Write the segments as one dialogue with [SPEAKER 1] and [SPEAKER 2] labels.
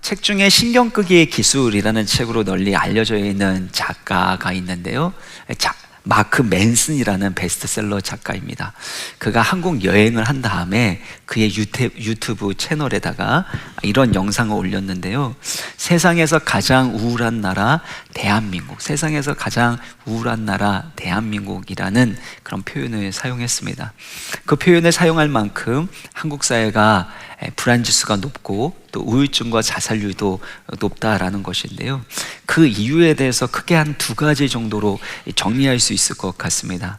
[SPEAKER 1] 책 중에 신경 끄기의 기술이라는 책으로 널리 알려져 있는 작가가 있는데요. 마크 맨슨이라는 베스트셀러 작가입니다. 그가 한국 여행을 한 다음에 그의 유튜브 채널에다가 이런 영상을 올렸는데요. 세상에서 가장 우울한 나라 대한민국, 세상에서 가장 우울한 나라 대한민국이라는 그런 표현을 사용했습니다. 그 표현을 사용할 만큼 한국 사회가 불안지수가 높고 또 우울증과 자살률도 높다라는 것인데요. 그 이유에 대해서 크게 한 두 가지 정도로 정리할 수 있을 것 같습니다.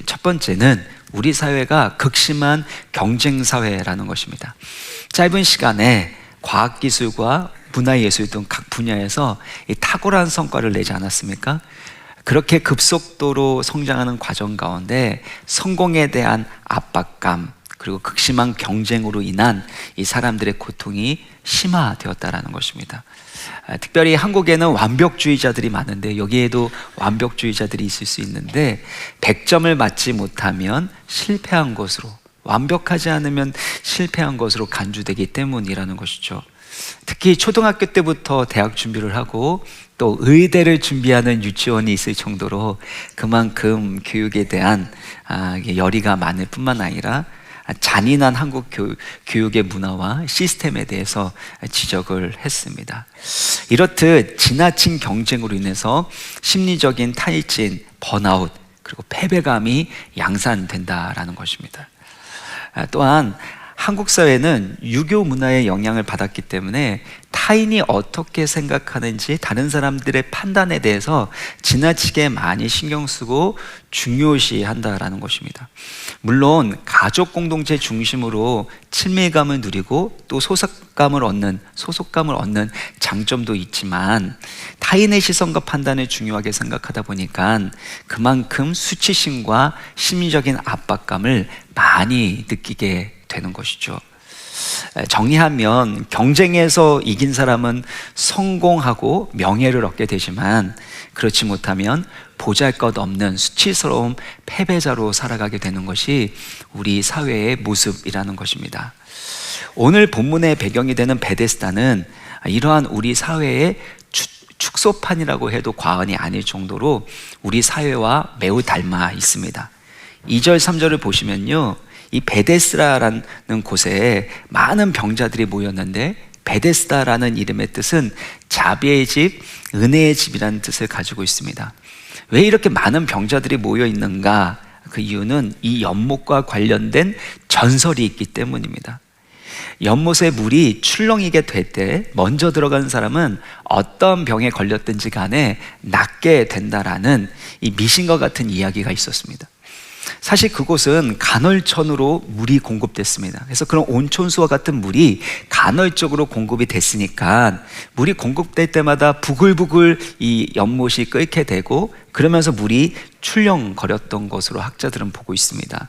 [SPEAKER 1] 첫 번째는 우리 사회가 극심한 경쟁 사회라는 것입니다. 짧은 시간에 과학기술과 문화예술 등 각 분야에서 탁월한 성과를 내지 않았습니까? 그렇게 급속도로 성장하는 과정 가운데 성공에 대한 압박감, 그리고 극심한 경쟁으로 인한 이 사람들의 고통이 심화되었다라는 것입니다. 특별히 한국에는 완벽주의자들이 많은데 여기에도 완벽주의자들이 있을 수 있는데 100점을 맞지 못하면 실패한 것으로, 완벽하지 않으면 실패한 것으로 간주되기 때문이라는 것이죠. 특히 초등학교 때부터 대학 준비를 하고 또 의대를 준비하는 유치원이 있을 정도로 그만큼 교육에 대한 열의가 많을 뿐만 아니라 잔인한 한국 교육의 문화와 시스템에 대해서 지적을 했습니다. 이렇듯 지나친 경쟁으로 인해서 심리적인 탈진, 번아웃, 그리고 패배감이 양산된다라는 것입니다. 또한 한국 사회는 유교 문화의 영향을 받았기 때문에 타인이 어떻게 생각하는지 다른 사람들의 판단에 대해서 지나치게 많이 신경 쓰고 중요시한다라는 것입니다. 물론 가족 공동체 중심으로 친밀감을 누리고 또 소속감을 얻는 장점도 있지만 타인의 시선과 판단을 중요하게 생각하다 보니까 그만큼 수치심과 심리적인 압박감을 많이 느끼게 되는 것이죠. 정리하면 경쟁에서 이긴 사람은 성공하고 명예를 얻게 되지만 그렇지 못하면 보잘것없는 수치스러운 패배자로 살아가게 되는 것이 우리 사회의 모습이라는 것입니다. 오늘 본문의 배경이 되는 베데스다는 이러한 우리 사회의 축소판이라고 해도 과언이 아닐 정도로 우리 사회와 매우 닮아 있습니다. 2절 3절을 보시면요, 이 베데스다라는 곳에 많은 병자들이 모였는데 베데스다라는 이름의 뜻은 자비의 집, 은혜의 집이라는 뜻을 가지고 있습니다. 왜 이렇게 많은 병자들이 모여 있는가? 그 이유는 이 연못과 관련된 전설이 있기 때문입니다. 연못에 물이 출렁이게 될 때 먼저 들어가는 사람은 어떤 병에 걸렸든지 간에 낫게 된다라는 이 미신과 같은 이야기가 있었습니다. 사실 그곳은 간헐천으로 물이 공급됐습니다. 그래서 그런 온천수와 같은 물이 간헐적으로 공급이 됐으니까 물이 공급될 때마다 부글부글 이 연못이 끓게 되고 그러면서 물이 출렁거렸던 것으로 학자들은 보고 있습니다.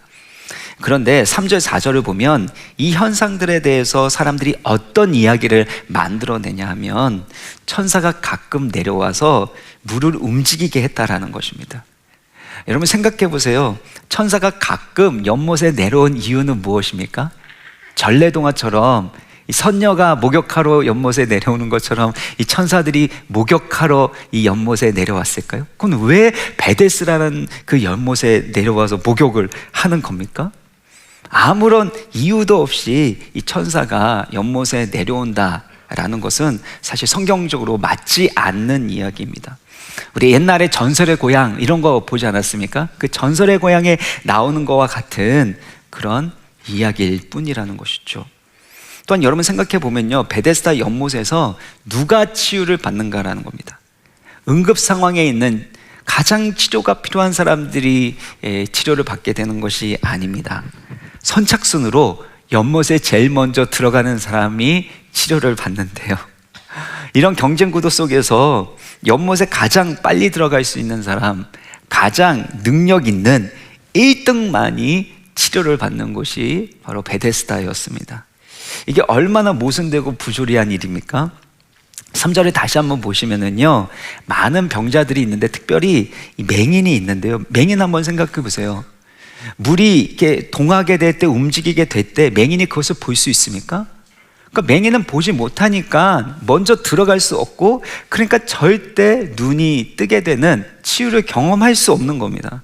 [SPEAKER 1] 그런데 3절 4절을 보면 이 현상들에 대해서 사람들이 어떤 이야기를 만들어내냐 하면 천사가 가끔 내려와서 물을 움직이게 했다라는 것입니다. 여러분 생각해 보세요. 천사가 가끔 연못에 내려온 이유는 무엇입니까? 전래동화처럼 이 선녀가 목욕하러 연못에 내려오는 것처럼 이 천사들이 목욕하러 이 연못에 내려왔을까요? 그럼 왜 베데스라는 그 연못에 내려와서 목욕을 하는 겁니까? 아무런 이유도 없이 이 천사가 연못에 내려온다라는 것은 사실 성경적으로 맞지 않는 이야기입니다. 우리 옛날에 전설의 고향 이런 거 보지 않았습니까? 그 전설의 고향에 나오는 거와 같은 그런 이야기일 뿐이라는 것이죠. 또한 여러분 생각해 보면요, 베데스다 연못에서 누가 치유를 받는가라는 겁니다. 응급 상황에 있는 가장 치료가 필요한 사람들이 치료를 받게 되는 것이 아닙니다. 선착순으로 연못에 제일 먼저 들어가는 사람이 치료를 받는데요, 이런 경쟁 구도 속에서 연못에 가장 빨리 들어갈 수 있는 사람, 가장 능력 있는 1등만이 치료를 받는 곳이 바로 베데스다였습니다. 이게 얼마나 모순되고 부조리한 일입니까? 3절에 다시 한번 보시면은요, 많은 병자들이 있는데 특별히 이 맹인이 있는데요, 맹인 한번 생각해 보세요. 물이 이렇게 동하게 될 때, 움직이게 될 때 맹인이 그것을 볼 수 있습니까? 그러니까 맹인은 보지 못하니까 먼저 들어갈 수 없고, 그러니까 절대 눈이 뜨게 되는 치유를 경험할 수 없는 겁니다.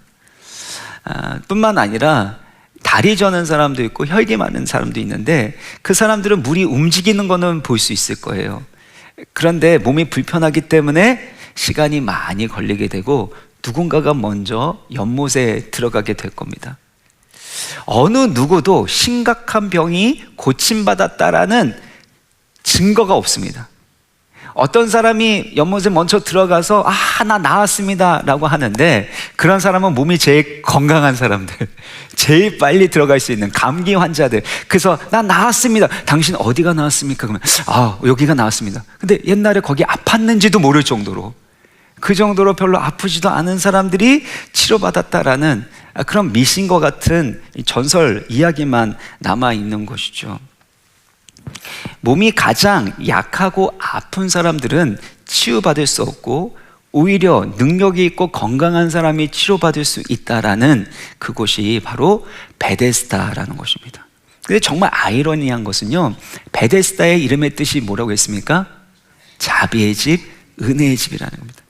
[SPEAKER 1] 뿐만 아니라 다리 저는 사람도 있고 혈기 많은 사람도 있는데, 그 사람들은 물이 움직이는 거는 볼 수 있을 거예요. 그런데 몸이 불편하기 때문에 시간이 많이 걸리게 되고 누군가가 먼저 연못에 들어가게 될 겁니다. 어느 누구도 심각한 병이 고침받았다라는 증거가 없습니다. 어떤 사람이 연못에 먼저 들어가서 나 나았습니다 라고 하는데, 그런 사람은 몸이 제일 건강한 사람들, 제일 빨리 들어갈 수 있는 감기 환자들. 그래서 나 나았습니다. 당신 어디가 나았습니까? 그러면 여기가 나았습니다. 근데 옛날에 거기 아팠는지도 모를 정도로, 그 정도로 별로 아프지도 않은 사람들이 치료받았다라는 그런 미신과 같은 전설 이야기만 남아있는 것이죠. 몸이 가장 약하고 아픈 사람들은 치유받을 수 없고, 오히려 능력이 있고 건강한 사람이 치료받을 수 있다라는 그곳이 바로 베데스다라는 것입니다. 근데 정말 아이러니한 것은요, 베데스다의 이름의 뜻이 뭐라고 했습니까? 자비의 집, 은혜의 집이라는 겁니다.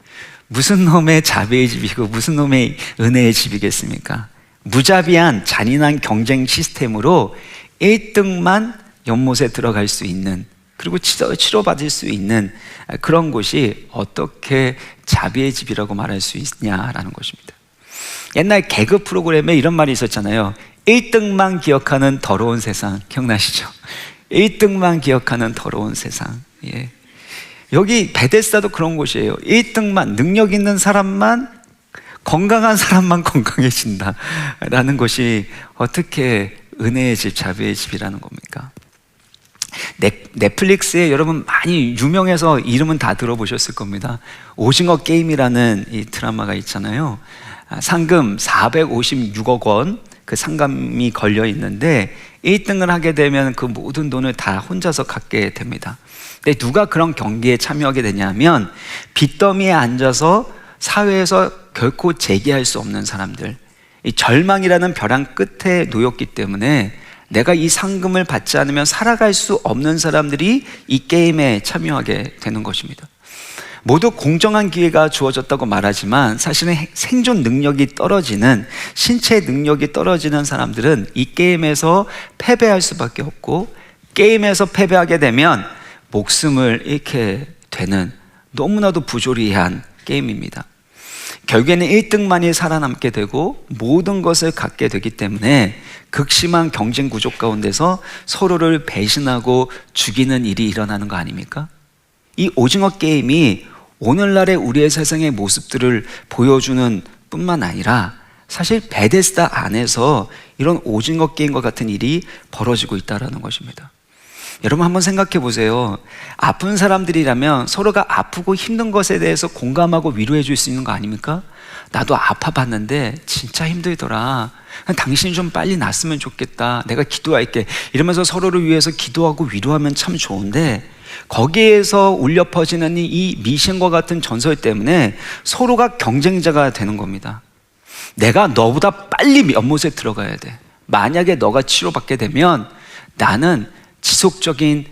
[SPEAKER 1] 무슨 놈의 자비의 집이고 무슨 놈의 은혜의 집이겠습니까? 무자비한 잔인한 경쟁 시스템으로 1등만 연못에 들어갈 수 있는, 그리고 치료받을 수 있는 그런 곳이 어떻게 자비의 집이라고 말할 수 있냐라는 것입니다. 옛날 개그 프로그램에 이런 말이 있었잖아요. 1등만 기억하는 더러운 세상. 기억나시죠? 1등만 기억하는 더러운 세상. 예. 여기 베데스다도 그런 곳이에요. 1등만, 능력 있는 사람만, 건강한 사람만 건강해진다 라는 것이 어떻게 은혜의 집, 자비의 집이라는 겁니까? 넷플릭스에 여러분 많이 유명해서 이름은 다 들어보셨을 겁니다. 오징어 게임이라는 이 드라마가 있잖아요. 상금 456억 원 그 상금이 걸려 있는데, 1등을 하게 되면 그 모든 돈을 다 혼자서 갖게 됩니다. 근데 누가 그런 경기에 참여하게 되냐면, 빚더미에 앉아서 사회에서 결코 재기할 수 없는 사람들, 이 절망이라는 벼랑 끝에 놓였기 때문에 내가 이 상금을 받지 않으면 살아갈 수 없는 사람들이 이 게임에 참여하게 되는 것입니다. 모두 공정한 기회가 주어졌다고 말하지만, 사실은 생존 능력이 떨어지는, 신체 능력이 떨어지는 사람들은 이 게임에서 패배할 수밖에 없고, 게임에서 패배하게 되면 목숨을 잃게 되는 너무나도 부조리한 게임입니다. 결국에는 1등만이 살아남게 되고 모든 것을 갖게 되기 때문에 극심한 경쟁 구조 가운데서 서로를 배신하고 죽이는 일이 일어나는 거 아닙니까? 이 오징어 게임이 오늘날의 우리의 세상의 모습들을 보여주는 뿐만 아니라, 사실 베데스다 안에서 이런 오징어 게임과 같은 일이 벌어지고 있다는 것입니다. 여러분 한번 생각해 보세요. 아픈 사람들이라면 서로가 아프고 힘든 것에 대해서 공감하고 위로해 줄 수 있는 거 아닙니까? 나도 아파봤는데 진짜 힘들더라. 당신이 좀 빨리 낫으면 좋겠다. 내가 기도할게. 이러면서 서로를 위해서 기도하고 위로하면 참 좋은데, 거기에서 울려 퍼지는 이 미신과 같은 전설 때문에 서로가 경쟁자가 되는 겁니다. 내가 너보다 빨리 연못에 들어가야 돼. 만약에 너가 치료받게 되면 나는 지속적인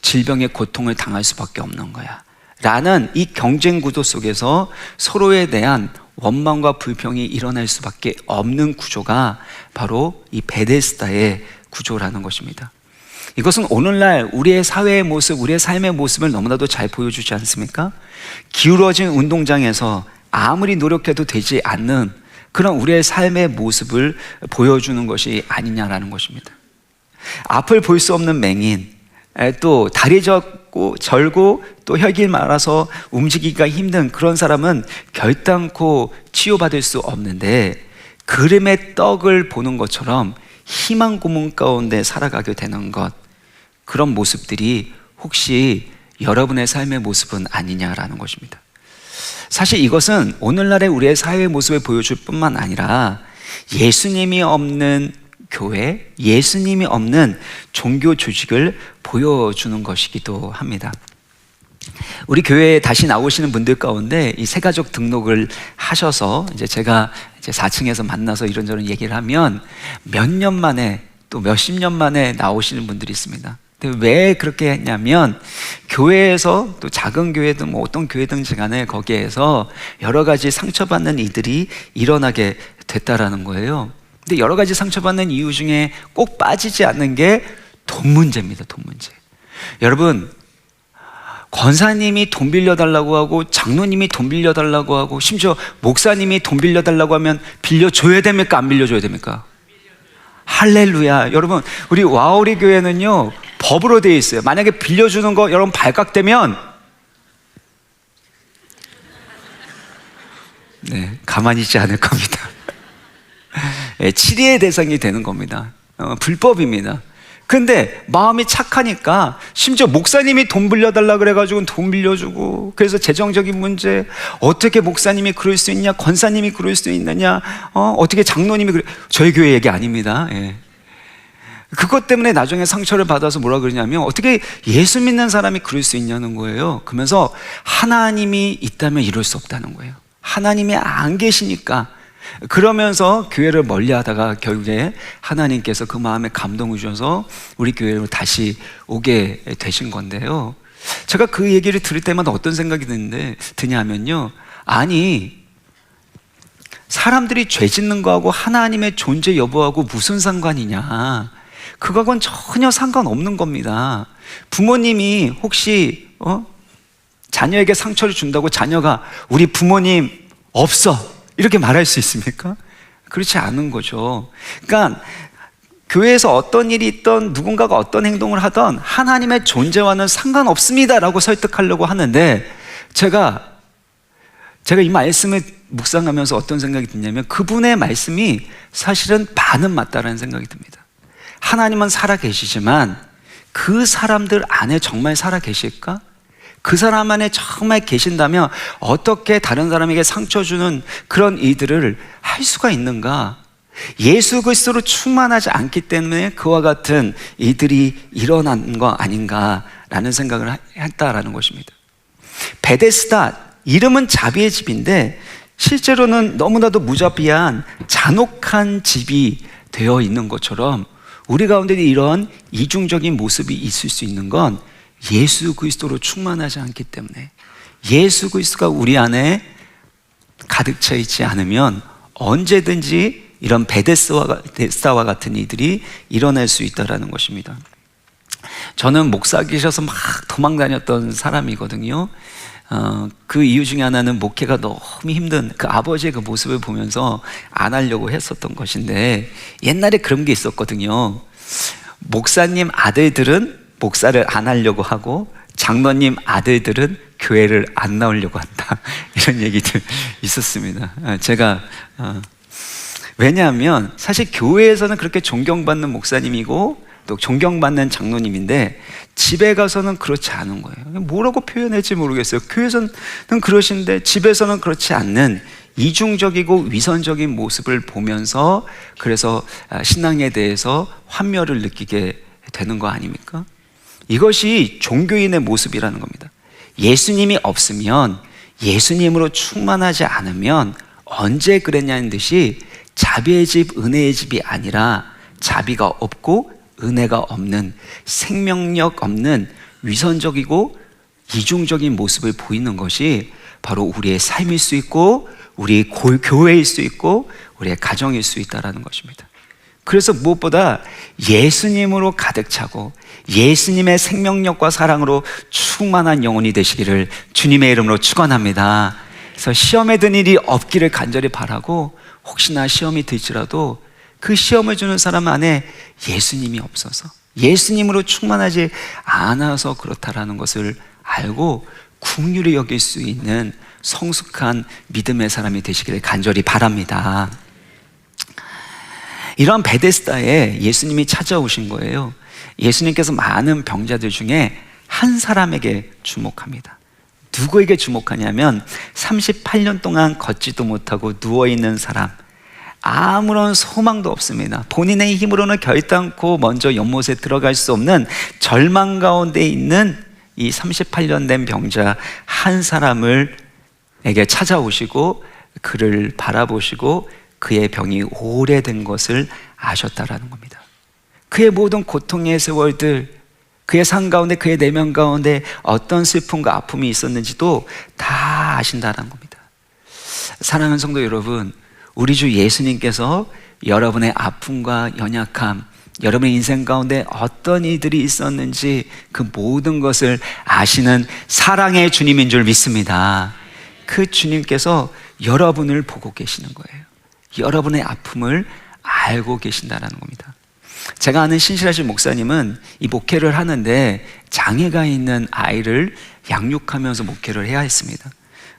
[SPEAKER 1] 질병의 고통을 당할 수밖에 없는 거야 라는 이 경쟁 구도 속에서 서로에 대한 원망과 불평이 일어날 수밖에 없는 구조가 바로 이 베데스다의 구조라는 것입니다. 이것은 오늘날 우리의 사회의 모습, 우리의 삶의 모습을 너무나도 잘 보여주지 않습니까? 기울어진 운동장에서 아무리 노력해도 되지 않는 그런 우리의 삶의 모습을 보여주는 것이 아니냐라는 것입니다. 앞을 볼 수 없는 맹인, 또 다리 절고 또 혈기 많아서 움직이기가 힘든 그런 사람은 결단코 치유받을 수 없는데, 그림의 떡을 보는 것처럼 희망 고문 가운데 살아가게 되는 것, 그런 모습들이 혹시 여러분의 삶의 모습은 아니냐라는 것입니다. 사실 이것은 오늘날의 우리의 사회의 모습을 보여줄 뿐만 아니라, 예수님이 없는 교회, 예수님이 없는 종교 조직을 보여주는 것이기도 합니다. 우리 교회에 다시 나오시는 분들 가운데 이 새가족 등록을 하셔서 제가 4층에서 만나서 이런저런 얘기를 하면 몇 년 만에 또 몇십 년 만에 나오시는 분들이 있습니다. 근데 왜 그렇게 했냐면 교회에서, 또 작은 교회든 뭐 어떤 교회든지 간에 거기에서 여러 가지 상처받는 이들이 일어나게 됐다라는 거예요. 근데 여러 가지 상처받는 이유 중에 꼭 빠지지 않는 게 돈 문제입니다. 돈 문제. 여러분, 권사님이 돈 빌려달라고 하고 장로님이 돈 빌려달라고 하고 심지어 목사님이 돈 빌려달라고 하면 빌려줘야 됩니까? 안 빌려줘야 됩니까? 할렐루야. 여러분, 우리 와우리 교회는요 법으로 되어 있어요. 만약에 빌려주는 거 여러분 발각되면 가만히 있지 않을 겁니다. 치리의 대상이 되는 겁니다. 불법입니다. 근데 마음이 착하니까 심지어 목사님이 돈 빌려달라 그래가지고 돈 빌려주고, 그래서 재정적인 문제, 어떻게 목사님이 그럴 수 있냐, 권사님이 그럴 수 있느냐, 어떻게 장로님이 그래. 저희 교회 얘기 아닙니다. 그것 때문에 나중에 상처를 받아서 뭐라 그러냐면 어떻게 예수 믿는 사람이 그럴 수 있냐는 거예요. 그러면서 하나님이 있다면 이럴 수 없다는 거예요. 하나님이 안 계시니까. 그러면서 교회를 멀리 하다가 결국에 하나님께서 그 마음에 감동을 주셔서 우리 교회로 다시 오게 되신 건데요. 제가 그 얘기를 들을 때마다 어떤 생각이 드냐면요, 아니 사람들이 죄 짓는 거하고 하나님의 존재 여부하고 무슨 상관이냐, 그거하고는 전혀 상관없는 겁니다. 부모님이 혹시 자녀에게 상처를 준다고 자녀가 우리 부모님 없어 이렇게 말할 수 있습니까? 그렇지 않은 거죠. 그러니까 교회에서 어떤 일이 있던 누군가가 어떤 행동을 하던 하나님의 존재와는 상관없습니다 라고 설득하려고 하는데, 제가 이 말씀을 묵상하면서 어떤 생각이 드냐면 그분의 말씀이 사실은 반은 맞다라는 생각이 듭니다. 하나님은 살아계시지만 그 사람들 안에 정말 살아계실까? 그 사람 안에 정말 계신다면 어떻게 다른 사람에게 상처 주는 그런 일들을 할 수가 있는가? 예수 그리스도로 충만하지 않기 때문에 그와 같은 일들이 일어난 거 아닌가라는 생각을 했다라는 것입니다. 베데스다, 이름은 자비의 집인데 실제로는 너무나도 무자비한 잔혹한 집이 되어 있는 것처럼 우리 가운데 이런 이중적인 모습이 있을 수 있는 건 예수 그리스도로 충만하지 않기 때문에, 예수 그리스도가 우리 안에 가득 차 있지 않으면 언제든지 이런 베데스다와 같은 이들이 일어날 수 있다는 것입니다. 저는 목사 계셔서 막 도망 다녔던 사람이거든요. 그 이유 중에 하나는 목회가 너무 힘든 그 아버지의 그 모습을 보면서 안 하려고 했었던 것인데, 옛날에 그런 게 있었거든요. 목사님 아들들은 목사를 안 하려고 하고 장로님 아들들은 교회를 안 나오려고 한다, 이런 얘기들 있었습니다. 제가 왜냐하면 사실 교회에서는 그렇게 존경받는 목사님이고 또 존경받는 장로님인데 집에 가서는 그렇지 않은 거예요. 뭐라고 표현할지 모르겠어요. 교회에서는 그러신데 집에서는 그렇지 않는 이중적이고 위선적인 모습을 보면서, 그래서 신앙에 대해서 환멸을 느끼게 되는 거 아닙니까? 이것이 종교인의 모습이라는 겁니다. 예수님이 없으면, 예수님으로 충만하지 않으면 언제 그랬냐는 듯이 자비의 집, 은혜의 집이 아니라 자비가 없고 은혜가 없는, 생명력 없는 위선적이고 이중적인 모습을 보이는 것이 바로 우리의 삶일 수 있고 우리 교회일 수 있고 우리의 가정일 수 있다는 것입니다. 그래서 무엇보다 예수님으로 가득 차고 예수님의 생명력과 사랑으로 충만한 영혼이 되시기를 주님의 이름으로 축원합니다. 그래서 시험에 든 일이 없기를 간절히 바라고, 혹시나 시험이 들지라도 그 시험을 주는 사람 안에 예수님이 없어서, 예수님으로 충만하지 않아서 그렇다라는 것을 알고 긍휼히 여길 수 있는 성숙한 믿음의 사람이 되시기를 간절히 바랍니다. 이런 베데스다에 예수님이 찾아오신 거예요. 예수님께서 많은 병자들 중에 한 사람에게 주목합니다. 누구에게 주목하냐면 38년 동안 걷지도 못하고 누워있는 사람, 아무런 소망도 없습니다. 본인의 힘으로는 결단코 먼저 연못에 들어갈 수 없는 절망 가운데 있는 이 38년 된 병자 한 사람에게 찾아오시고 그를 바라보시고 그의 병이 오래된 것을 아셨다라는 겁니다. 그의 모든 고통의 세월들, 그의 삶 가운데, 그의 내면 가운데 어떤 슬픔과 아픔이 있었는지도 다 아신다는 겁니다. 사랑하는 성도 여러분, 우리 주 예수님께서 여러분의 아픔과 연약함, 여러분의 인생 가운데 어떤 일들이 있었는지 그 모든 것을 아시는 사랑의 주님인 줄 믿습니다. 그 주님께서 여러분을 보고 계시는 거예요. 여러분의 아픔을 알고 계신다는 겁니다. 제가 아는 신실하신 목사님은 이 목회를 하는데 장애가 있는 아이를 양육하면서 목회를 해야 했습니다.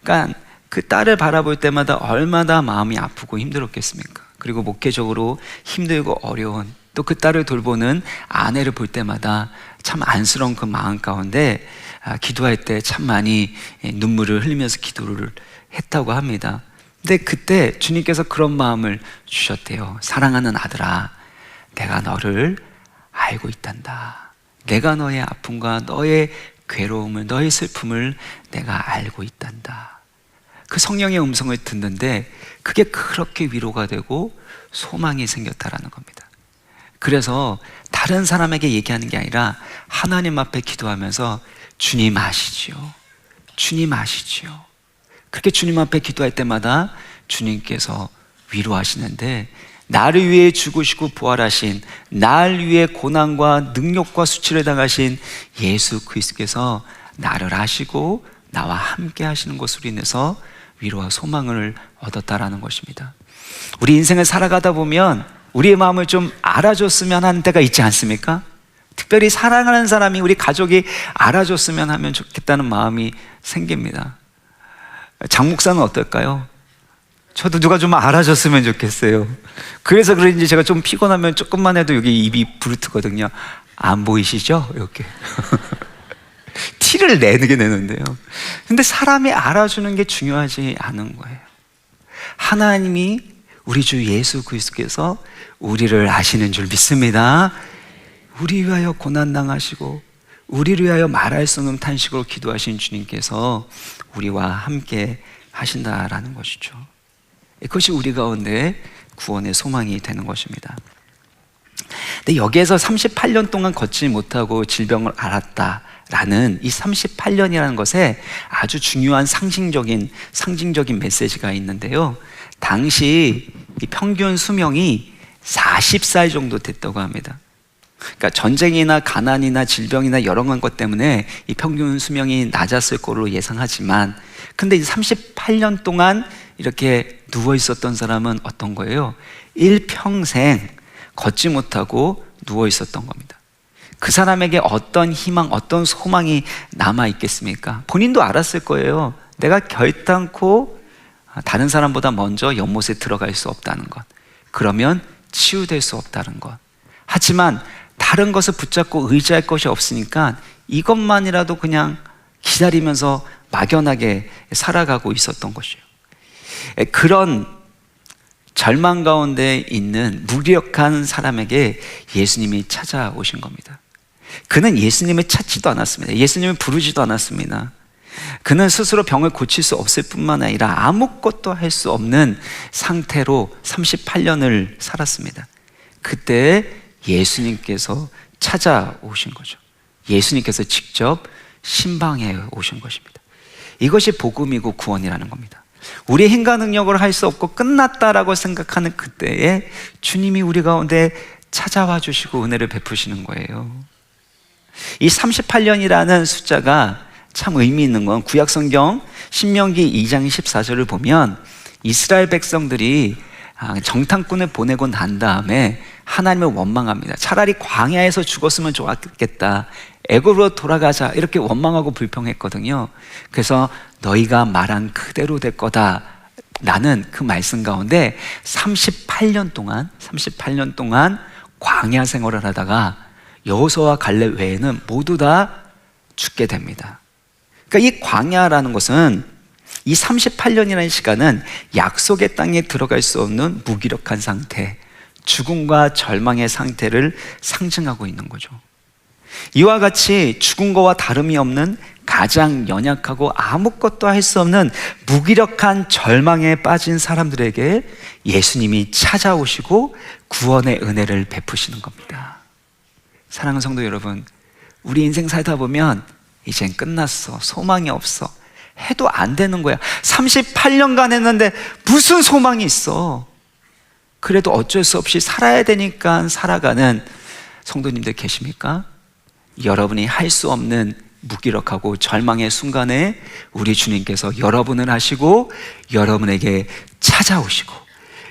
[SPEAKER 1] 그러니까 그 딸을 바라볼 때마다 얼마나 마음이 아프고 힘들었겠습니까? 그리고 목회적으로 힘들고 어려운, 또 그 딸을 돌보는 아내를 볼 때마다 참 안쓰러운 그 마음 가운데 기도할 때 참 많이 눈물을 흘리면서 기도를 했다고 합니다. 근데 그때 주님께서 그런 마음을 주셨대요. 사랑하는 아들아, 내가 너를 알고 있단다. 내가 너의 아픔과 너의 괴로움을, 너의 슬픔을 내가 알고 있단다. 그 성령의 음성을 듣는데 그게 그렇게 위로가 되고 소망이 생겼다라는 겁니다. 그래서 다른 사람에게 얘기하는 게 아니라 하나님 앞에 기도하면서 주님 아시지요, 주님 아시지요. 그렇게 주님 앞에 기도할 때마다 주님께서 위로하시는데, 나를 위해 죽으시고 부활하신, 날 위해 고난과 능력과 수치를 당하신 예수 그리스도께서 나를 아시고 나와 함께 하시는 것으로 인해서 위로와 소망을 얻었다라는 것입니다. 우리 인생을 살아가다 보면 우리의 마음을 좀 알아줬으면 하는 때가 있지 않습니까? 특별히 사랑하는 사람이, 우리 가족이 알아줬으면 하면 좋겠다는 마음이 생깁니다. 장 목사는 어떨까요? 저도 누가 좀 알아줬으면 좋겠어요. 그래서 그런지 제가 좀 피곤하면 조금만 해도 여기 입이 부르트거든요. 안 보이시죠? 이렇게 티를 내게 내는데요. 근데 사람이 알아주는 게 중요하지 않은 거예요. 하나님이, 우리 주 예수 그리스도께서 우리를 아시는 줄 믿습니다. 우리 위하여 고난당하시고 우리를 위하여 말할 수 없는 탄식으로 기도하신 주님께서 우리와 함께 하신다라는 것이죠. 그것이 우리 가운데 구원의 소망이 되는 것입니다. 근데 여기에서 38년 동안 걷지 못하고 질병을 앓았다라는 이 38년이라는 것에 아주 중요한 상징적인 메시지가 있는데요. 당시 이 평균 수명이 40살 정도 됐다고 합니다. 그러니까 전쟁이나 가난이나 질병이나 여러 것 때문에 이 평균 수명이 낮았을 거로 예상하지만, 근데 이 38년 동안 이렇게 누워 있었던 사람은 어떤 거예요? 일평생 걷지 못하고 누워 있었던 겁니다. 그 사람에게 어떤 희망, 어떤 소망이 남아 있겠습니까? 본인도 알았을 거예요. 내가 결단코 다른 사람보다 먼저 연못에 들어갈 수 없다는 것, 그러면 치유될 수 없다는 것. 하지만 다른 것을 붙잡고 의지할 것이 없으니까 이것만이라도 그냥 기다리면서 막연하게 살아가고 있었던 것이에요. 그런 절망 가운데 있는 무력한 사람에게 예수님이 찾아오신 겁니다. 그는 예수님을 찾지도 않았습니다. 예수님을 부르지도 않았습니다. 그는 스스로 병을 고칠 수 없을 뿐만 아니라 아무것도 할 수 없는 상태로 38년을 살았습니다. 그때 예수님께서 찾아오신 거죠. 예수님께서 직접 신방해 오신 것입니다. 이것이 복음이고 구원이라는 겁니다. 우리의 힘과 능력으로 할 수 없고 끝났다라고 생각하는 그때에 주님이 우리 가운데 찾아와 주시고 은혜를 베푸시는 거예요. 이 38년이라는 숫자가 참 의미 있는 건, 구약성경 신명기 2장 14절을 보면 이스라엘 백성들이 정탐꾼을 보내고 난 다음에 하나님을 원망합니다. 차라리 광야에서 죽었으면 좋았겠다, 애굽으로 돌아가자, 이렇게 원망하고 불평했거든요. 그래서 너희가 말한 그대로 될 거다 라는 그 말씀 가운데 38년 동안 광야 생활을 하다가 여호수아와 갈렙 외에는 모두 다 죽게 됩니다. 그러니까 이 광야라는 것은, 이 38년이라는 시간은 약속의 땅에 들어갈 수 없는 무기력한 상태, 죽음과 절망의 상태를 상징하고 있는 거죠. 이와 같이 죽은 거와 다름이 없는 가장 연약하고 아무것도 할 수 없는 무기력한 절망에 빠진 사람들에게 예수님이 찾아오시고 구원의 은혜를 베푸시는 겁니다. 사랑하는 성도 여러분, 우리 인생 살다 보면 이젠 끝났어, 소망이 없어, 해도 안 되는 거야. 38년간 했는데 무슨 소망이 있어. 그래도 어쩔 수 없이 살아야 되니까 살아가는 성도님들 계십니까? 여러분이 할 수 없는 무기력하고 절망의 순간에 우리 주님께서 여러분을 하시고 여러분에게 찾아오시고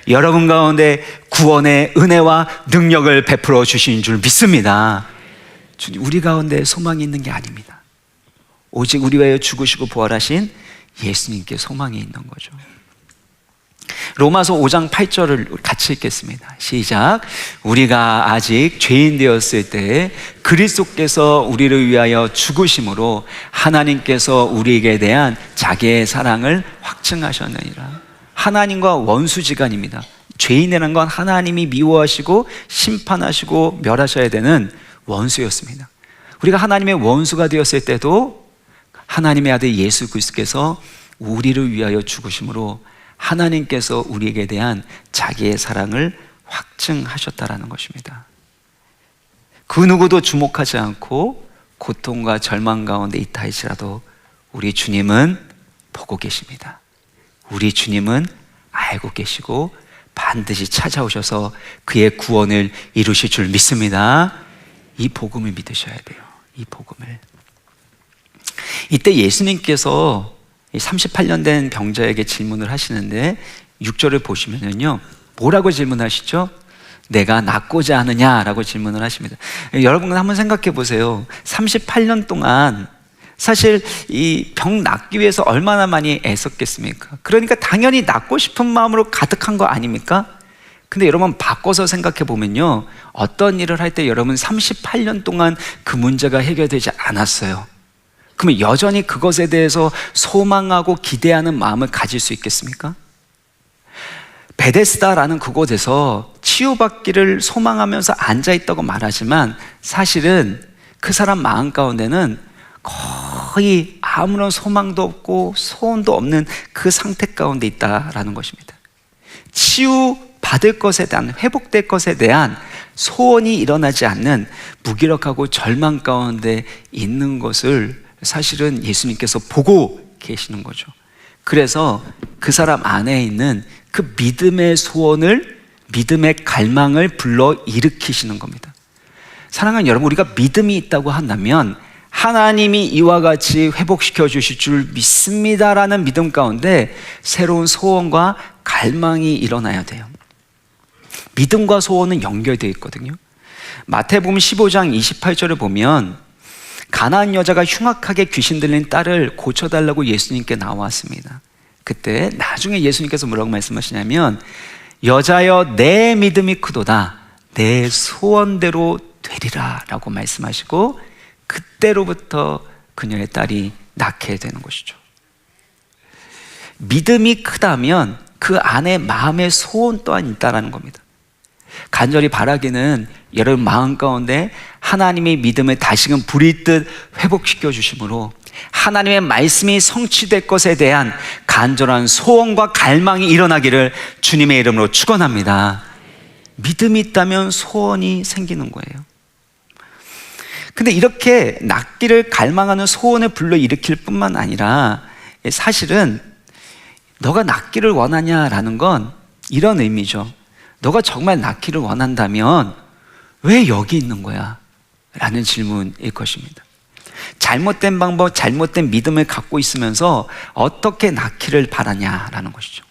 [SPEAKER 1] 여러분 가운데 구원의 은혜와 능력을 베풀어 주신 줄 믿습니다. 주님, 우리 가운데 소망이 있는 게 아닙니다. 오직 우리 위하여 죽으시고 부활하신 예수님께 소망이 있는 거죠. 로마서 5장 8절을 같이 읽겠습니다. 시작. 우리가 아직 죄인 되었을 때 그리스도께서 우리를 위하여 죽으심으로 하나님께서 우리에게 대한 자기의 사랑을 확증하셨느니라. 하나님과 원수지간입니다. 죄인이라는 건 하나님이 미워하시고 심판하시고 멸하셔야 되는 원수였습니다. 우리가 하나님의 원수가 되었을 때도 하나님의 아들 예수 그리스도께서 우리를 위하여 죽으심으로 하나님께서 우리에게 대한 자기의 사랑을 확증하셨다라는 것입니다. 그 누구도 주목하지 않고 고통과 절망 가운데 있다 할지라도 우리 주님은 보고 계십니다. 우리 주님은 알고 계시고 반드시 찾아오셔서 그의 구원을 이루실 줄 믿습니다. 이 복음을 믿으셔야 돼요. 이 복음을. 이때 예수님께서 38년 된 병자에게 질문을 하시는데 6절을 보시면요, 뭐라고 질문하시죠? 내가 낫고자 하느냐라고 질문을 하십니다. 여러분 한번 생각해 보세요. 38년 동안 사실 이 병 낫기 위해서 얼마나 많이 애썼겠습니까? 그러니까 당연히 낫고 싶은 마음으로 가득한 거 아닙니까? 근데 여러분 바꿔서 생각해 보면요, 어떤 일을 할 때 여러분 38년 동안 그 문제가 해결되지 않았어요. 그러면 여전히 그것에 대해서 소망하고 기대하는 마음을 가질 수 있겠습니까? 베데스다라는 그곳에서 치유받기를 소망하면서 앉아있다고 말하지만 사실은 그 사람 마음 가운데는 거의 아무런 소망도 없고 소원도 없는 그 상태 가운데 있다라는 것입니다. 치유받을 것에 대한, 회복될 것에 대한 소원이 일어나지 않는 무기력하고 절망 가운데 있는 것을 사실은 예수님께서 보고 계시는 거죠. 그래서 그 사람 안에 있는 그 믿음의 소원을, 믿음의 갈망을 불러 일으키시는 겁니다. 사랑하는 여러분, 우리가 믿음이 있다고 한다면 하나님이 이와 같이 회복시켜 주실 줄 믿습니다라는 믿음 가운데 새로운 소원과 갈망이 일어나야 돼요. 믿음과 소원은 연결되어 있거든요. 마태복음 15장 28절을 보면 가나안 여자가 흉악하게 귀신 들린 딸을 고쳐달라고 예수님께 나왔습니다. 그때 나중에 예수님께서 뭐라고 말씀하시냐면, 여자여 내 믿음이 크도다, 내 소원대로 되리라 라고 말씀하시고 그때로부터 그녀의 딸이 낳게 되는 것이죠. 믿음이 크다면 그 안에 마음의 소원 또한 있다는 겁니다. 간절히 바라기는 여러분 마음 가운데 하나님의 믿음을 다시금 불일듯 회복시켜 주심으로 하나님의 말씀이 성취될 것에 대한 간절한 소원과 갈망이 일어나기를 주님의 이름으로 축원합니다. 믿음이 있다면 소원이 생기는 거예요. 근데 이렇게 낫기를 갈망하는 소원을 불러일으킬 뿐만 아니라 사실은 너가 낫기를 원하냐라는 건 이런 의미죠. 너가 정말 낫기를 원한다면 왜 여기 있는 거야? 라는 질문일 것입니다. 잘못된 방법, 잘못된 믿음을 갖고 있으면서 어떻게 낫기를 바라냐라는 것이죠.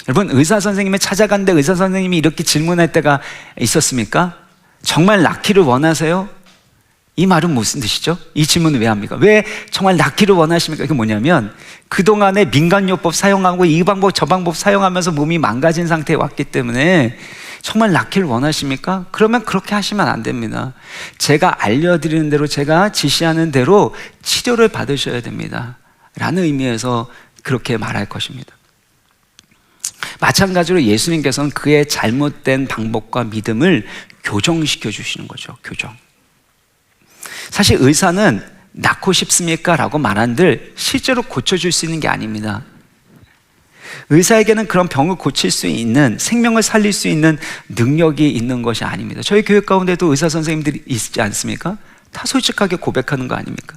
[SPEAKER 1] 여러분, 의사 선생님을 찾아갔는데 의사 선생님이 이렇게 질문할 때가 있었습니까? 정말 낫기를 원하세요? 이 말은 무슨 뜻이죠? 이 질문을 왜 합니까? 왜 정말 낫기를 원하십니까? 이게 뭐냐면 그동안에 민간요법 사용하고 이 방법 저 방법 사용하면서 몸이 망가진 상태에 왔기 때문에 정말 낫기를 원하십니까? 그러면 그렇게 하시면 안 됩니다. 제가 알려드리는 대로, 제가 지시하는 대로 치료를 받으셔야 됩니다 라는 의미에서 그렇게 말할 것입니다. 마찬가지로 예수님께서는 그의 잘못된 방법과 믿음을 교정시켜 주시는 거죠. 교정. 사실 의사는 낫고 싶습니까? 라고 말한들 실제로 고쳐줄 수 있는 게 아닙니다. 의사에게는 그런 병을 고칠 수 있는, 생명을 살릴 수 있는 능력이 있는 것이 아닙니다. 저희 교회 가운데도 의사 선생님들이 있지 않습니까? 다 솔직하게 고백하는 거 아닙니까?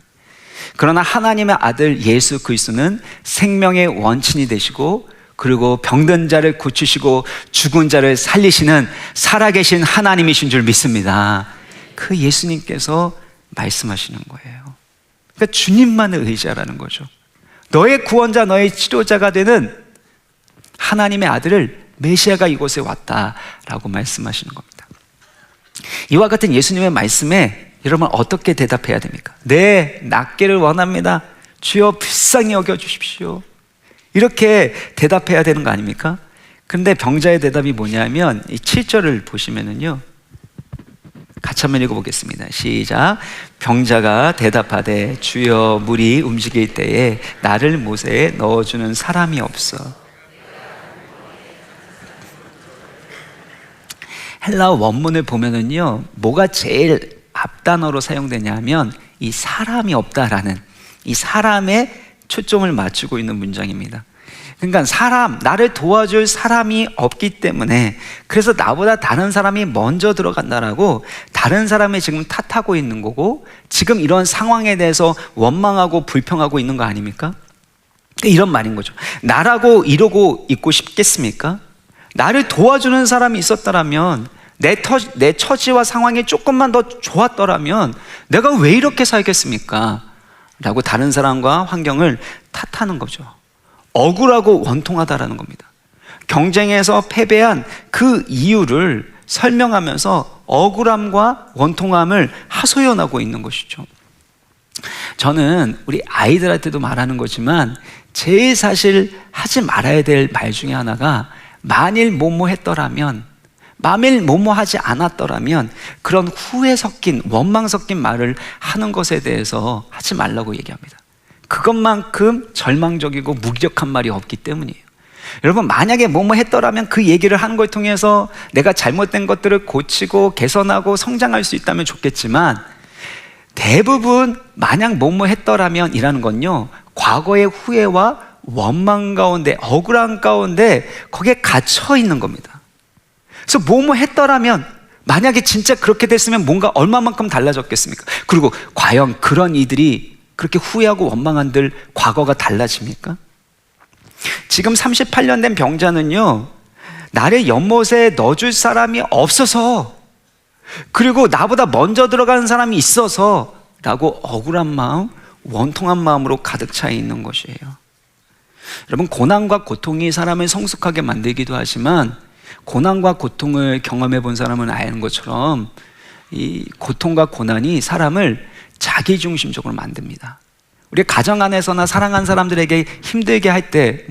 [SPEAKER 1] 그러나 하나님의 아들 예수 그리스도는 생명의 원천이 되시고, 그리고 병든 자를 고치시고 죽은 자를 살리시는 살아계신 하나님이신 줄 믿습니다. 그 예수님께서 말씀하시는 거예요. 그러니까 주님만을 의지하라는 거죠. 너의 구원자, 너의 치료자가 되는 하나님의 아들을, 메시아가 이곳에 왔다라고 말씀하시는 겁니다. 이와 같은 예수님의 말씀에 여러분 어떻게 대답해야 됩니까? 네, 낫기를 원합니다. 주여 불쌍히 여겨주십시오. 이렇게 대답해야 되는 거 아닙니까? 근데 병자의 대답이 뭐냐면 이 7절을 보시면은요, 같이 한번 읽어보겠습니다. 시작. 병자가 대답하되 주여 물이 움직일 때에 나를 못에 넣어주는 사람이 없어. 헬라어 원문을 보면은요, 뭐가 제일 앞단어로 사용되냐면 이 사람이 없다라는, 이 사람에 초점을 맞추고 있는 문장입니다. 그러니까 사람, 나를 도와줄 사람이 없기 때문에, 그래서 나보다 다른 사람이 먼저 들어간다라고 다른 사람을 지금 탓하고 있는 거고, 지금 이런 상황에 대해서 원망하고 불평하고 있는 거 아닙니까? 이런 말인 거죠. 나라고 이러고 있고 싶겠습니까? 나를 도와주는 사람이 있었더라면, 내 처지와 상황이 조금만 더 좋았더라면 내가 왜 이렇게 살겠습니까? 라고 다른 사람과 환경을 탓하는 거죠. 억울하고 원통하다라는 겁니다. 경쟁에서 패배한 그 이유를 설명하면서 억울함과 원통함을 하소연하고 있는 것이죠. 저는 우리 아이들한테도 말하는 거지만 제일 사실 하지 말아야 될 말 중에 하나가, 만일 뭐뭐 했더라면, 만일 뭐뭐 하지 않았더라면, 그런 후회 섞인, 원망 섞인 말을 하는 것에 대해서 하지 말라고 얘기합니다. 그것만큼 절망적이고 무기력한 말이 없기 때문이에요. 여러분, 만약에 뭐뭐 했더라면 그 얘기를 하는 걸 통해서 내가 잘못된 것들을 고치고 개선하고 성장할 수 있다면 좋겠지만, 대부분 만약 뭐뭐 했더라면 이라는 건요, 과거의 후회와 원망 가운데, 억울한 가운데 거기에 갇혀 있는 겁니다. 그래서 뭐뭐 했더라면, 만약에 진짜 그렇게 됐으면 뭔가 얼마만큼 달라졌겠습니까? 그리고 과연 그런 이들이 그렇게 후회하고 원망한들 과거가 달라집니까? 지금 38년 된 병자는요, 나를 연못에 넣어줄 사람이 없어서, 그리고 나보다 먼저 들어가는 사람이 있어서 라고 억울한 마음, 원통한 마음으로 가득 차 있는 것이에요. 여러분, 고난과 고통이 사람을 성숙하게 만들기도 하지만, 고난과 고통을 경험해 본 사람은 아는 것처럼 이 고통과 고난이 사람을 자기중심적으로 만듭니다. 우리 가정 안에서나 사랑하는 사람들에게 힘들게 할 때,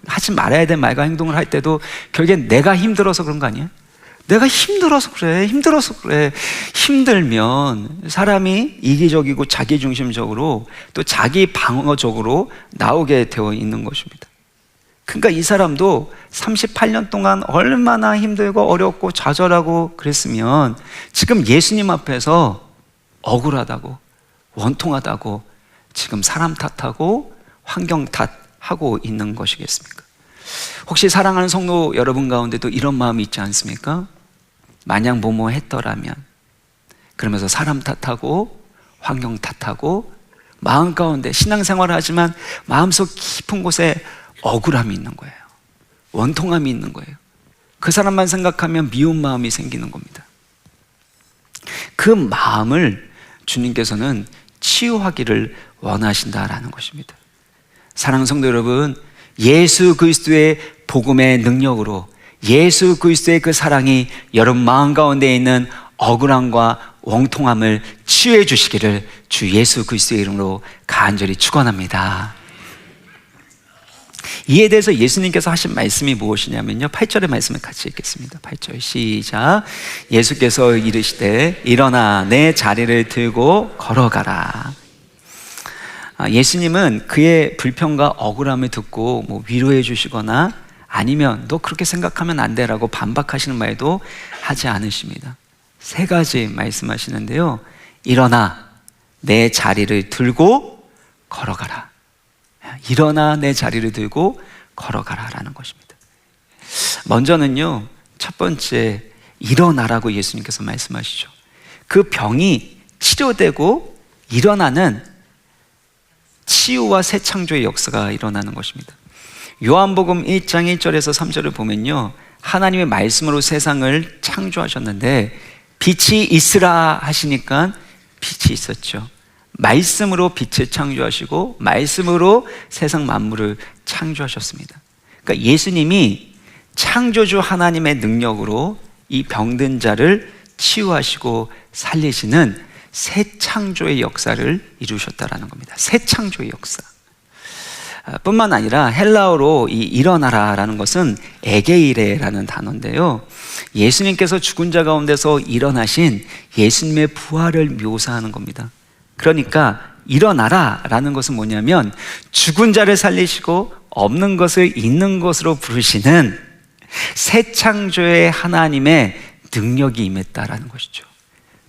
[SPEAKER 1] 하지 말아야 될 말과 행동을 할 때도 결국엔 내가 힘들어서 그런 거 아니에요? 내가 힘들어서 그래. 힘들면 사람이 이기적이고 자기중심적으로, 또 자기 방어적으로 나오게 되어 있는 것입니다. 그러니까 이 사람도 38년 동안 얼마나 힘들고 어렵고 좌절하고 그랬으면 지금 예수님 앞에서 억울하다고, 원통하다고, 지금 사람 탓하고 환경 탓하고 있는 것이겠습니까? 혹시 사랑하는 성도 여러분 가운데도 이런 마음이 있지 않습니까? 만약 뭐뭐 했더라면, 그러면서 사람 탓하고 환경 탓하고 마음 가운데 신앙생활을 하지만 마음속 깊은 곳에 억울함이 있는 거예요. 원통함이 있는 거예요. 그 사람만 생각하면 미운 마음이 생기는 겁니다. 그 마음을 주님께서는 치유하기를 원하신다라는 것입니다. 사랑하는 성도 여러분, 예수 그리스도의 복음의 능력으로, 예수 그리스도의 그 사랑이 여러분 마음 가운데 있는 억울함과 원통함을 치유해 주시기를 주 예수 그리스도의 이름으로 간절히 축원합니다. 이에 대해서 예수님께서 하신 말씀이 무엇이냐면요, 8절의 말씀을 같이 읽겠습니다. 8절 시작. 예수께서 이르시되 일어나 내 자리를 들고 걸어가라. 예수님은 그의 불평과 억울함을 듣고 위로해 주시거나 아니면 너 그렇게 생각하면 안 돼라고 반박하시는 말도 하지 않으십니다. 세 가지 말씀하시는데요, 일어나 내 자리를 들고 걸어가라. 일어나 내 자리를 들고 걸어가라 라는 것입니다. 먼저는요, 첫 번째, 일어나라고 예수님께서 말씀하시죠. 그 병이 치료되고 일어나는 치유와 새 창조의 역사가 일어나는 것입니다. 요한복음 1장 1절에서 3절을 보면요, 하나님의 말씀으로 세상을 창조하셨는데 빛이 있으라 하시니까 빛이 있었죠. 말씀으로 빛을 창조하시고 말씀으로 세상 만물을 창조하셨습니다. 그러니까 예수님이 창조주 하나님의 능력으로 이 병든 자를 치유하시고 살리시는 새 창조의 역사를 이루셨다라는 겁니다. 새 창조의 역사. 뿐만 아니라 헬라어로 이 일어나라라는 것은 에게이레라는 단어인데요, 예수님께서 죽은 자 가운데서 일어나신 예수님의 부활을 묘사하는 겁니다. 그러니까 일어나라라는 것은 뭐냐면 죽은 자를 살리시고 없는 것을 있는 것으로 부르시는 새 창조의 하나님의 능력이 임했다라는 것이죠.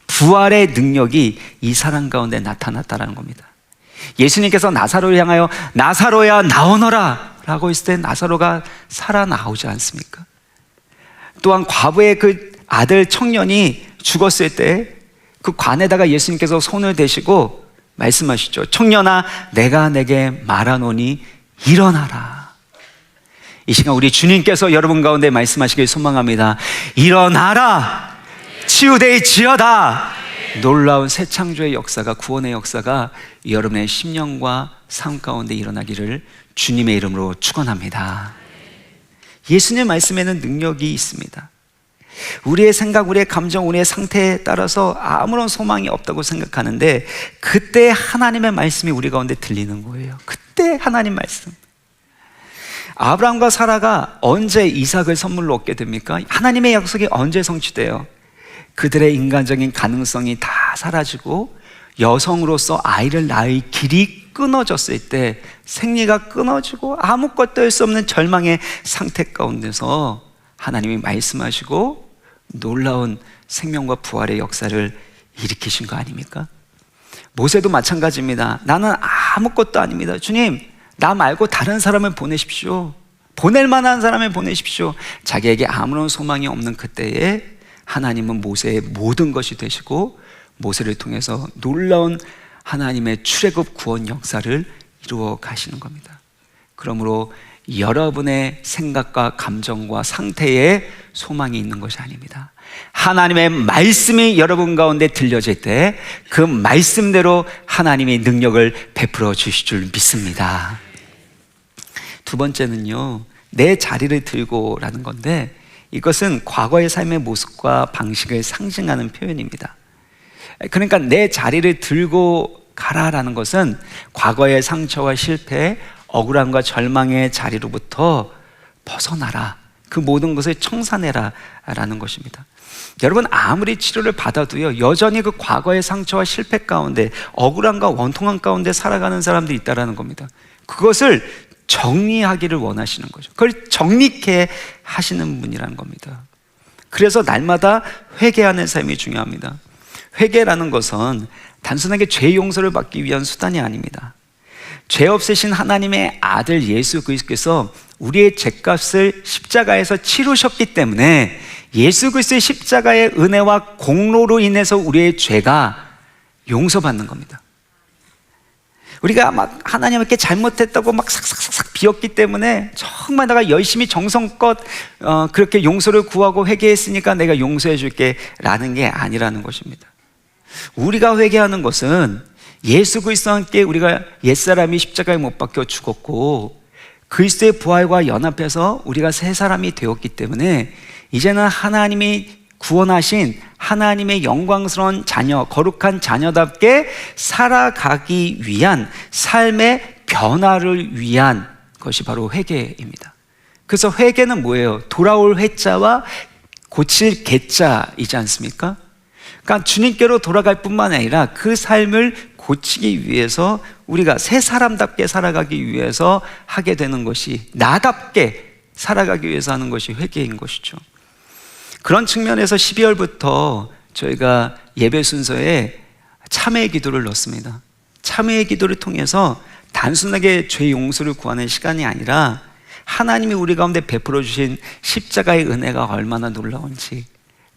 [SPEAKER 1] 부활의 능력이 이 사람 가운데 나타났다라는 겁니다. 예수님께서 나사로를 향하여 나사로야 나오너라 라고 했을 때 나사로가 살아나오지 않습니까? 또한 과부의 그 아들 청년이 죽었을 때 그 관에다가 예수님께서 손을 대시고 말씀하시죠. 청년아, 내가 내게 말하노니 일어나라. 이 시간 우리 주님께서 여러분 가운데 말씀하시길 소망합니다. 일어나라, 치유되지어다. 놀라운 새 창조의 역사가, 구원의 역사가 여러분의 심령과 삶 가운데 일어나기를 주님의 이름으로 축원합니다. 예수님의 말씀에는 능력이 있습니다. 우리의 생각, 우리의 감정, 우리의 상태에 따라서 아무런 소망이 없다고 생각하는데 그때 하나님의 말씀이 우리 가운데 들리는 거예요. 그때 하나님 말씀. 아브라함과 사라가 언제 이삭을 선물로 얻게 됩니까? 하나님의 약속이 언제 성취돼요? 그들의 인간적인 가능성이 다 사라지고 여성으로서 아이를 낳을 길이 끊어졌을 때, 생리가 끊어지고 아무것도 할 수 없는 절망의 상태 가운데서 하나님이 말씀하시고 놀라운 생명과 부활의 역사를 일으키신 거 아닙니까? 모세도 마찬가지입니다. 나는 아무것도 아닙니다. 주님, 나 말고 다른 사람을 보내십시오. 보낼 만한 사람을 보내십시오. 자기에게 아무런 소망이 없는 그때에 하나님은 모세의 모든 것이 되시고 모세를 통해서 놀라운 하나님의 출애굽 구원 역사를 이루어 가시는 겁니다. 그러므로 여러분의 생각과 감정과 상태에 소망이 있는 것이 아닙니다. 하나님의 말씀이 여러분 가운데 들려질 때 그 말씀대로 하나님의 능력을 베풀어 주실 줄 믿습니다. 두 번째는요, 내 자리를 들고라는 건데, 이것은 과거의 삶의 모습과 방식을 상징하는 표현입니다. 그러니까 내 자리를 들고 가라라는 것은 과거의 상처와 실패, 억울함과 절망의 자리로부터 벗어나라, 그 모든 것을 청산해라 라는 것입니다. 여러분, 아무리 치료를 받아도요, 여전히 그 과거의 상처와 실패 가운데, 억울함과 원통함 가운데 살아가는 사람들이 있다는 겁니다. 그것을 정리하기를 원하시는 거죠. 그걸 정리케 하시는 분이라는 겁니다. 그래서 날마다 회개하는 삶이 중요합니다. 회개라는 것은 단순하게 죄 용서를 받기 위한 수단이 아닙니다. 죄 없으신 하나님의 아들 예수 그리스도께서 우리의 죄값을 십자가에서 치르셨기 때문에 예수 그리스도의 십자가의 은혜와 공로로 인해서 우리의 죄가 용서받는 겁니다. 우리가 막 하나님께 잘못했다고 막 삭삭삭삭 비었기 때문에 정말 내가 열심히 정성껏 그렇게 용서를 구하고 회개했으니까 내가 용서해 줄게 라는 게 아니라는 것입니다. 우리가 회개하는 것은 예수 그리스도와 함께 우리가 옛사람이 십자가에 못 박혀 죽었고 그리스도의 부활과 연합해서 우리가 새 사람이 되었기 때문에 이제는 하나님이 구원하신 하나님의 영광스러운 자녀, 거룩한 자녀답게 살아가기 위한 삶의 변화를 위한 것이 바로 회개입니다. 그래서 회개는 뭐예요? 돌아올 회자와 고칠 개자이지 않습니까? 그러니까 주님께로 돌아갈 뿐만 아니라 그 삶을 고치기 위해서 우리가 새 사람답게 살아가기 위해서 하게 되는 것이, 나답게 살아가기 위해서 하는 것이 회개인 것이죠. 그런 측면에서 12월부터 저희가 예배 순서에 참회의 기도를 넣습니다. 참회의 기도를 통해서 단순하게 죄 용서를 구하는 시간이 아니라 하나님이 우리 가운데 베풀어 주신 십자가의 은혜가 얼마나 놀라운지,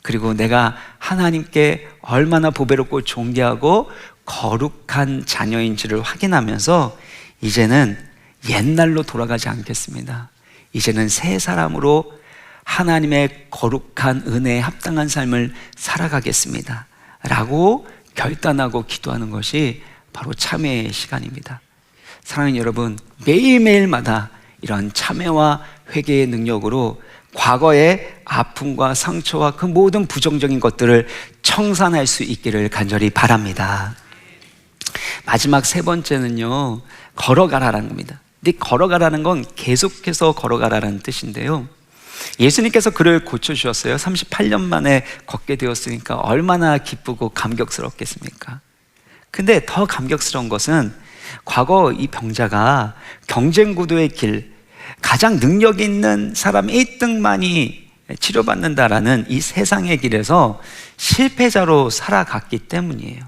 [SPEAKER 1] 그리고 내가 하나님께 얼마나 보배롭고 존귀하고 거룩한 자녀인지를 확인하면서 이제는 옛날로 돌아가지 않겠습니다. 이제는 새 사람으로 하나님의 거룩한 은혜에 합당한 삶을 살아가겠습니다 라고 결단하고 기도하는 것이 바로 참회의 시간입니다. 사랑하는 여러분, 매일매일마다 이런 참회와 회개의 능력으로 과거의 아픔과 상처와 그 모든 부정적인 것들을 청산할 수 있기를 간절히 바랍니다. 마지막 세 번째는요, 걸어가라는 겁니다. 근데 걸어가라는 건 계속해서 걸어가라는 뜻인데요, 예수님께서 그를 고쳐주셨어요. 38년 만에 걷게 되었으니까 얼마나 기쁘고 감격스럽겠습니까? 근데 더 감격스러운 것은 과거 이 병자가 경쟁구도의 길, 가장 능력 있는 사람 1등만이 치료받는다라는 이 세상의 길에서 실패자로 살아갔기 때문이에요.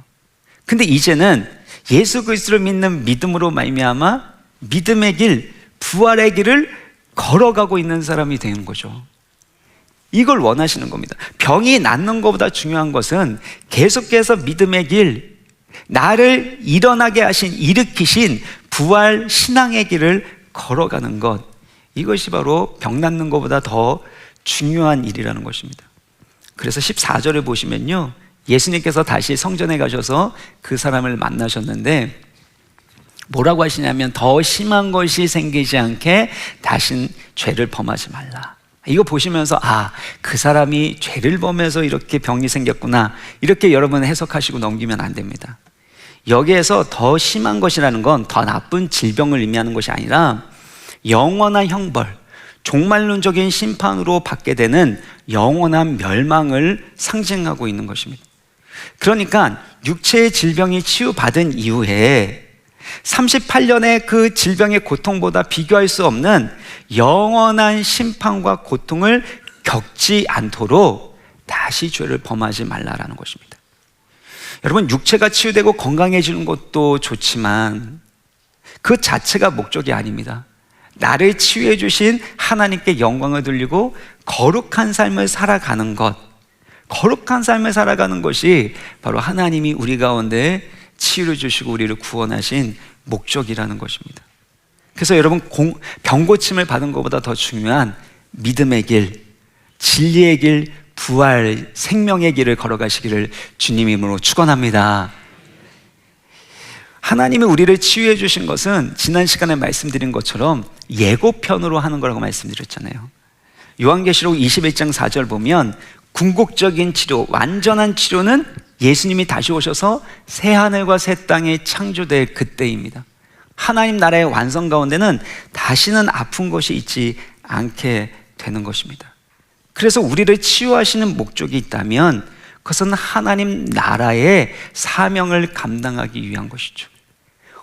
[SPEAKER 1] 근데 이제는 예수 그리스도를 믿는 믿음으로 말미암아 믿음의 길, 부활의 길을 걸어가고 있는 사람이 되는 거죠. 이걸 원하시는 겁니다. 병이 낫는 것보다 중요한 것은 계속해서 믿음의 길, 나를 일어나게 하신, 일으키신 부활 신앙의 길을 걸어가는 것, 이것이 바로 병 낫는 것보다 더 중요한 일이라는 것입니다. 그래서 14절을 보시면요, 예수님께서 다시 성전에 가셔서 그 사람을 만나셨는데 뭐라고 하시냐면, 더 심한 것이 생기지 않게 다신 죄를 범하지 말라. 이거 보시면서 그 사람이 죄를 범해서 이렇게 병이 생겼구나, 이렇게 여러분 해석하시고 넘기면 안 됩니다. 여기에서 더 심한 것이라는 건 더 나쁜 질병을 의미하는 것이 아니라 영원한 형벌, 종말론적인 심판으로 받게 되는 영원한 멸망을 상징하고 있는 것입니다. 그러니까 육체의 질병이 치유받은 이후에 38년의 그 질병의 고통보다 비교할 수 없는 영원한 심판과 고통을 겪지 않도록 다시 죄를 범하지 말라라는 것입니다. 여러분, 육체가 치유되고 건강해지는 것도 좋지만 그 자체가 목적이 아닙니다. 나를 치유해 주신 하나님께 영광을 돌리고 거룩한 삶을 살아가는 것, 거룩한 삶을 살아가는 것이 바로 하나님이 우리 가운데 치유를 주시고 우리를 구원하신 목적이라는 것입니다. 그래서 여러분, 병 고침을 받은 것보다 더 중요한 믿음의 길, 진리의 길, 부활, 생명의 길을 걸어가시기를 주님 이름으로 축원합니다. 하나님이 우리를 치유해 주신 것은 지난 시간에 말씀드린 것처럼 예고편으로 하는 거라고 말씀드렸잖아요. 요한계시록 21장 4절 보면 궁극적인 치료, 완전한 치료는 예수님이 다시 오셔서 새 하늘과 새 땅이 창조될 그때입니다. 하나님 나라의 완성 가운데는 다시는 아픈 것이 있지 않게 되는 것입니다. 그래서 우리를 치유하시는 목적이 있다면 그것은 하나님 나라의 사명을 감당하기 위한 것이죠.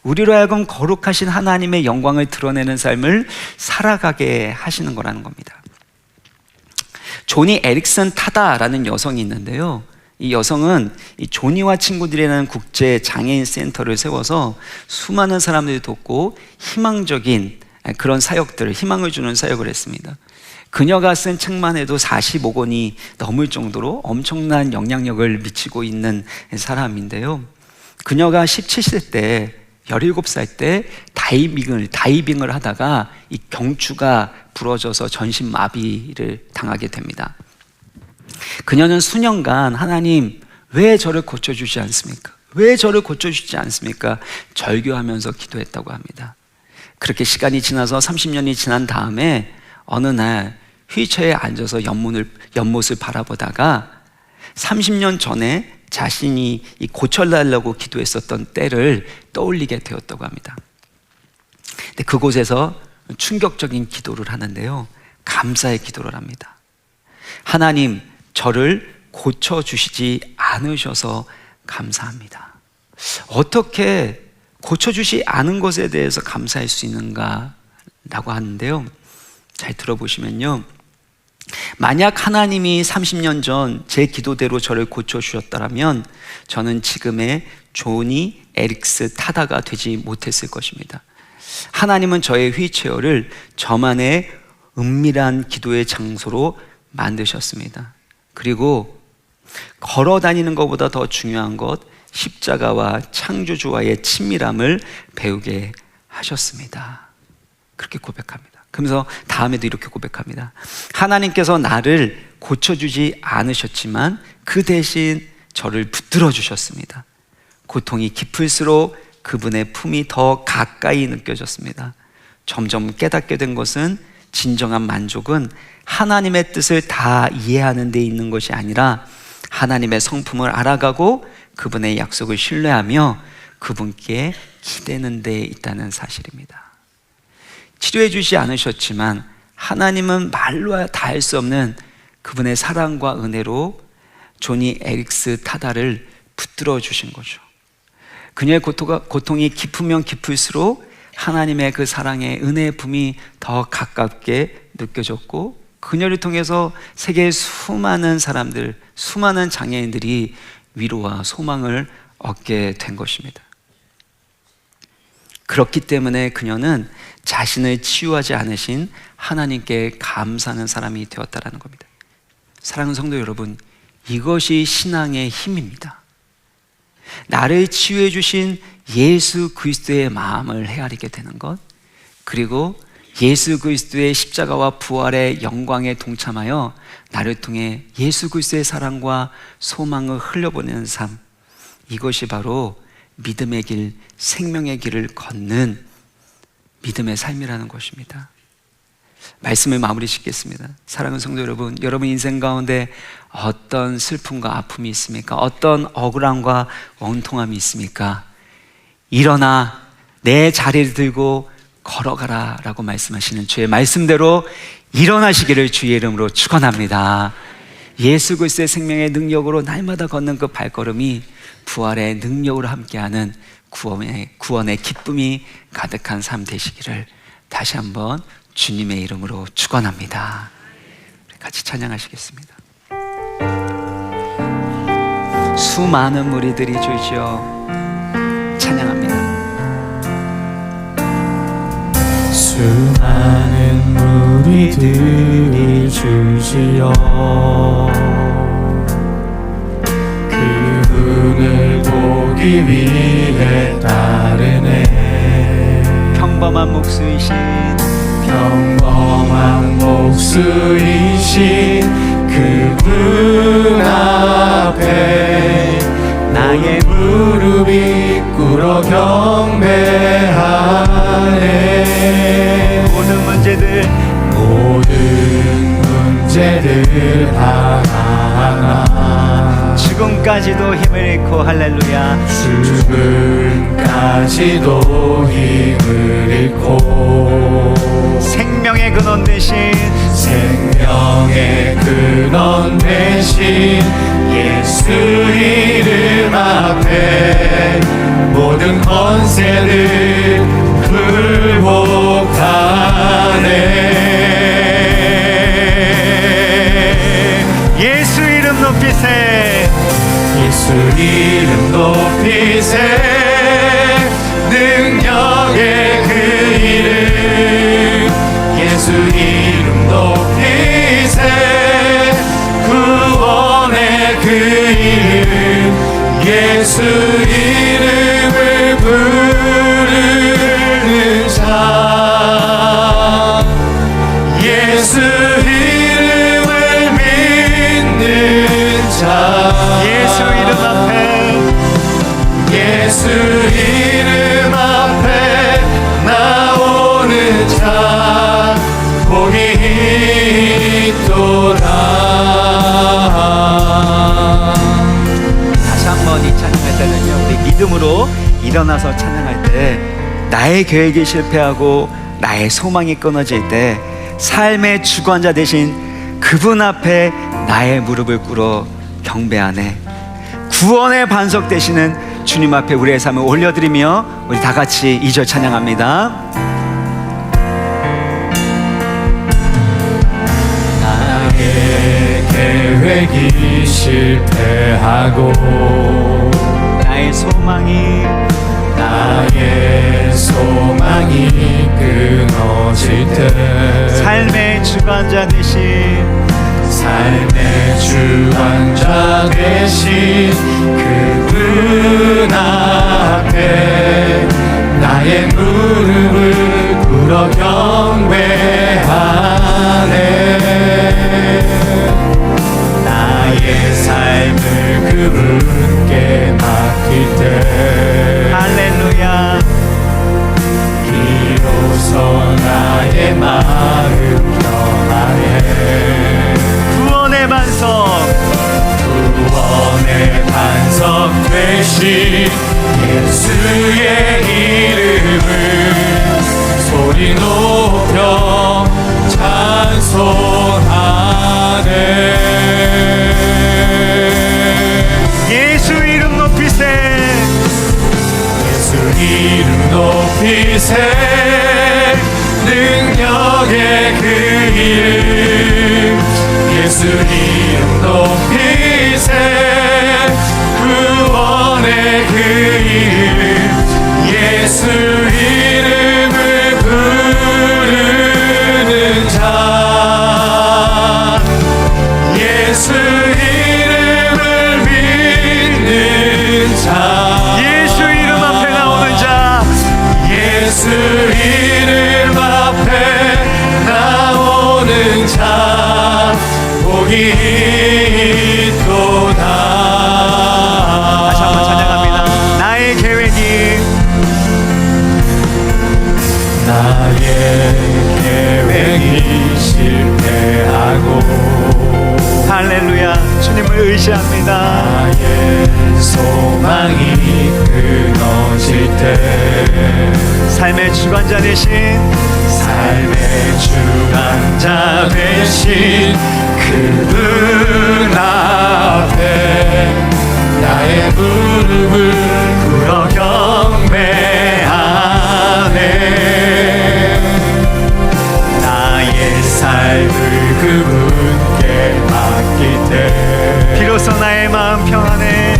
[SPEAKER 1] 우리로 하여금 거룩하신 하나님의 영광을 드러내는 삶을 살아가게 하시는 거라는 겁니다. 조니 에릭슨 타다라는 여성이 있는데요, 이 여성은 이 조니와 친구들이라는 국제 장애인 센터를 세워서 수많은 사람들이 돕고 희망적인 그런 사역들, 희망을 주는 사역을 했습니다. 그녀가 쓴 책만 해도 45권이 넘을 정도로 엄청난 영향력을 미치고 있는 사람인데요, 그녀가 17세 때, 17살 때 다이빙을 하다가 이 경추가 부러져서 전신마비를 당하게 됩니다. 그녀는 수년간 하나님 왜 저를 고쳐주지 않습니까? 왜 저를 고쳐주지 않습니까? 절규하면서 기도했다고 합니다. 그렇게 시간이 지나서 30년이 지난 다음에 어느 날 휠체어에 앉아서 연못을 바라보다가 30년 전에 자신이 고쳐달라고 기도했었던 때를 떠올리게 되었다고 합니다. 근데 그곳에서 충격적인 기도를 하는데요, 감사의 기도를 합니다. 하나님, 저를 고쳐주시지 않으셔서 감사합니다. 어떻게 고쳐주시 않은 것에 대해서 감사할 수 있는가 라고 하는데요, 잘 들어보시면요, 만약 하나님이 30년 전 제 기도대로 저를 고쳐주셨다면 저는 지금의 조니 에릭스 타다가 되지 못했을 것입니다. 하나님은 저의 휠체어를 저만의 은밀한 기도의 장소로 만드셨습니다. 그리고 걸어 다니는 것보다 더 중요한 것, 십자가와 창조주와의 친밀함을 배우게 하셨습니다. 그렇게 고백합니다. 그러면서 다음에도 이렇게 고백합니다. 하나님께서 나를 고쳐주지 않으셨지만 그 대신 저를 붙들어 주셨습니다. 고통이 깊을수록 그분의 품이 더 가까이 느껴졌습니다. 점점 깨닫게 된 것은 진정한 만족은 하나님의 뜻을 다 이해하는 데 있는 것이 아니라 하나님의 성품을 알아가고 그분의 약속을 신뢰하며 그분께 기대는 데 있다는 사실입니다. 치료해 주지 않으셨지만 하나님은 말로 다 할 수 없는 그분의 사랑과 은혜로 조니 에릭스 타다를 붙들어 주신 거죠. 그녀의 고통이 깊으면 깊을수록 하나님의 그 사랑의 은혜의 품이 더 가깝게 느껴졌고, 그녀를 통해서 세계의 수많은 사람들, 수많은 장애인들이 위로와 소망을 얻게 된 것입니다. 그렇기 때문에 그녀는 자신을 치유하지 않으신 하나님께 감사하는 사람이 되었다라는 겁니다. 사랑하는 성도 여러분, 이것이 신앙의 힘입니다. 나를 치유해 주신 예수 그리스도의 마음을 헤아리게 되는 것, 그리고 예수 그리스도의 십자가와 부활의 영광에 동참하여 나를 통해 예수 그리스도의 사랑과 소망을 흘려보내는 삶, 이것이 바로 믿음의 길, 생명의 길을 걷는 믿음의 삶이라는 것입니다. 말씀을 마무리 짓겠습니다. 사랑하는 성도 여러분, 여러분 인생 가운데 어떤 슬픔과 아픔이 있습니까? 어떤 억울함과 원통함이 있습니까? 일어나 내 자리를 들고 걸어가라 라고 말씀하시는 주의 말씀대로 일어나시기를 주의 이름으로 축원합니다. 예수 그리스도의 생명의 능력으로 날마다 걷는 그 발걸음이 부활의 능력으로 함께하는 구원의 기쁨이 가득한 삶 되시기를 다시 한번 주님의 이름으로 축원합니다. 같이 찬양하시겠습니다. 수많은 무리들이 주시어 찬양합니다.
[SPEAKER 2] 수많은 무리들이 주시어 그분을 보기 위해 따르네.
[SPEAKER 1] 평범한
[SPEAKER 2] 목수이신 그분 앞에 나의 무릎이 꿇어 경배하네.
[SPEAKER 1] 모든 문제들 하나 죽음까지도 힘을 잃고 할렐루야.
[SPEAKER 2] 죽음까지도 힘을 잃고
[SPEAKER 1] 생명의 근원 대신
[SPEAKER 2] 예수 이름 앞에 모든 권세를 굴복하네.
[SPEAKER 1] 예수 이름 높이세.
[SPEAKER 2] 예수 이름 높이세. 능력의 그 이름 예수 이름 높이세. 구원의 그 이름 예수 이름을 부르는 자 예수 이름을 믿는 자
[SPEAKER 1] 예수 이름 앞에
[SPEAKER 2] 나오는 자 복이 있도다.
[SPEAKER 1] 다시 한번 이 찬양할 때는요, 우리 믿음으로 일어나서 찬양할 때 나의 계획이 실패하고 나의 소망이 끊어질 때 삶의 주관자 되신 그분 앞에 나의 무릎을 꿇어 경배하네. 구원의 반석 되시는 주님 앞에 우리의 삶을 올려드리며 우리 다 같이 2절 찬양합니다.
[SPEAKER 2] 나의 계획이 실패하고
[SPEAKER 1] 나의 소망이
[SPEAKER 2] 끊어질 때
[SPEAKER 1] 삶의 주관자 되신
[SPEAKER 2] 삶의 삶의 주관자 되신 그분 앞에 나의 무릎을 꿇어 경배하네. 나의 삶을 그분께 맡길 때
[SPEAKER 3] 할렐루야.
[SPEAKER 2] 비로소 나의 마음 평안해.
[SPEAKER 3] 구원의 반석,
[SPEAKER 2] 구원의 반석 되신 예수의 이름을 소리 높여 찬송하네.
[SPEAKER 3] 예수 이름 높이세.
[SPEAKER 2] 예수 이름 높이세. 능력의 그 이름 예수 이름 높이세. 구원의 그 이름 예수 이름을 부르는 자 예수 이름을 믿는 자
[SPEAKER 3] 예수 이름 앞에 나오는 자,
[SPEAKER 2] 예수 이름 앞에 나오는 자 복이 있도다.
[SPEAKER 3] 다시 한번 찬양합니다. 나의 계획이
[SPEAKER 2] 나의 계획이 실패하고
[SPEAKER 3] 할렐루야. 주님을 의지합니다.
[SPEAKER 2] 나의 소망이 끊어질 때
[SPEAKER 3] 삶의 주관자 되신
[SPEAKER 2] 삶의 주관자 되신 그분 앞에 나의 무릎을 꿇어 경배하네. 나의 삶을 그분께 맡길 때
[SPEAKER 3] 비로소 나의 마음 평안해.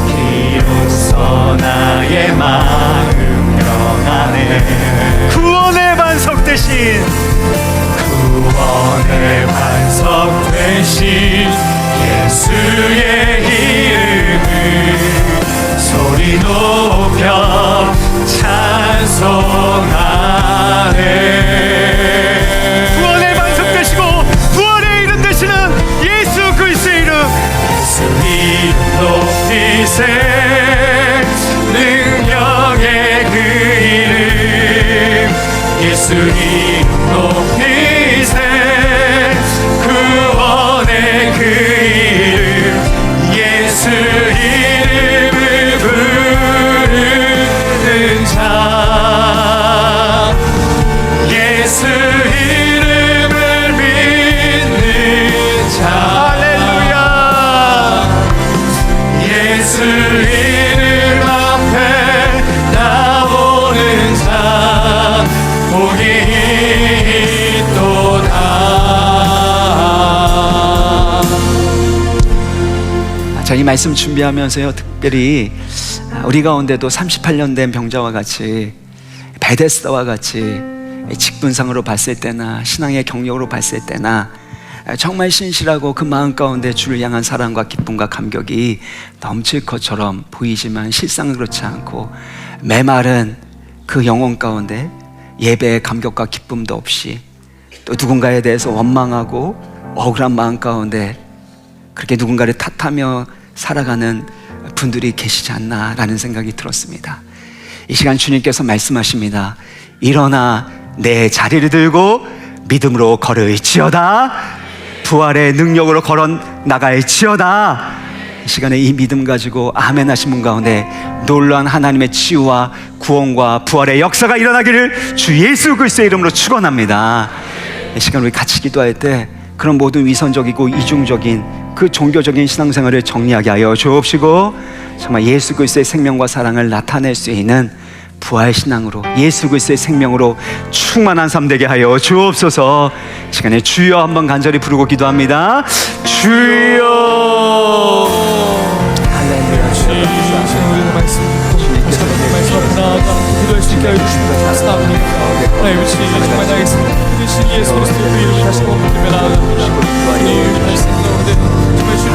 [SPEAKER 2] 비로소 나의 마음 평안해.
[SPEAKER 3] 구원의 반석 대신
[SPEAKER 2] 구원의 반석 되신 예수의 이름을 소리 높여 찬송하네.
[SPEAKER 3] 구원의 반석 되시고 구원의 이름 되시는 예수 그리스도의 이름.
[SPEAKER 2] 예수 이름 높이세. 능력의 그 이름 예수 이름 높이세. 구원의 그 이름 예수 이름을 부르는 자 예수 이름을 믿는 자
[SPEAKER 3] 할렐루야.
[SPEAKER 2] 예수 이름 앞에 나오는 자 복이 있도다.
[SPEAKER 1] 자, 이 말씀 준비하면서요, 특별히 우리 가운데도 38년 된 병자와 같이 베데스다와 같이 직분상으로 봤을 때나 신앙의 경력으로 봤을 때나 정말 신실하고 그 마음 가운데 주를 향한 사랑과 기쁨과 감격이 넘칠 것처럼 보이지만 실상은 그렇지 않고 메마른 그 영혼 가운데 예배의 감격과 기쁨도 없이 또 누군가에 대해서 원망하고 억울한 마음 가운데 그렇게 누군가를 탓하며 살아가는 분들이 계시지 않나라는 생각이 들었습니다. 이 시간 주님께서 말씀하십니다. 일어나 내 자리를 들고 믿음으로 걸을지어다. 부활의 능력으로 걸어 나갈지어다. 이 시간에 이 믿음 가지고 아멘 하신 분 가운데 놀라운 하나님의 치유와 구원과 부활의 역사가 일어나기를 주 예수 그리스도의 이름으로 축원합니다. 이 시간 우리 같이 기도할 때 그런 모든 위선적이고 이중적인 그 종교적인 신앙생활을 정리하게 하여 주옵시고 정말 예수 그리스도의 생명과 사랑을 나타낼 수 있는 부활신앙으로 예수 그리스도의 생명으로 충만한 삶 되게 하여 주옵소서. 시간에 주여 한번 간절히 부르고 기도합니다. 주여. 할렐루야.
[SPEAKER 2] 주님의 말씀, 주님께서 말씀 나아가 기도할 수 있게 하여 주십니다. 감사합니다. 하나님 정말 나에게 생명 되신 예수 그리스도의 그 이름을 다시 한번 믿으며 나아갑니다. 주님 이 생각 가운데 정말 주님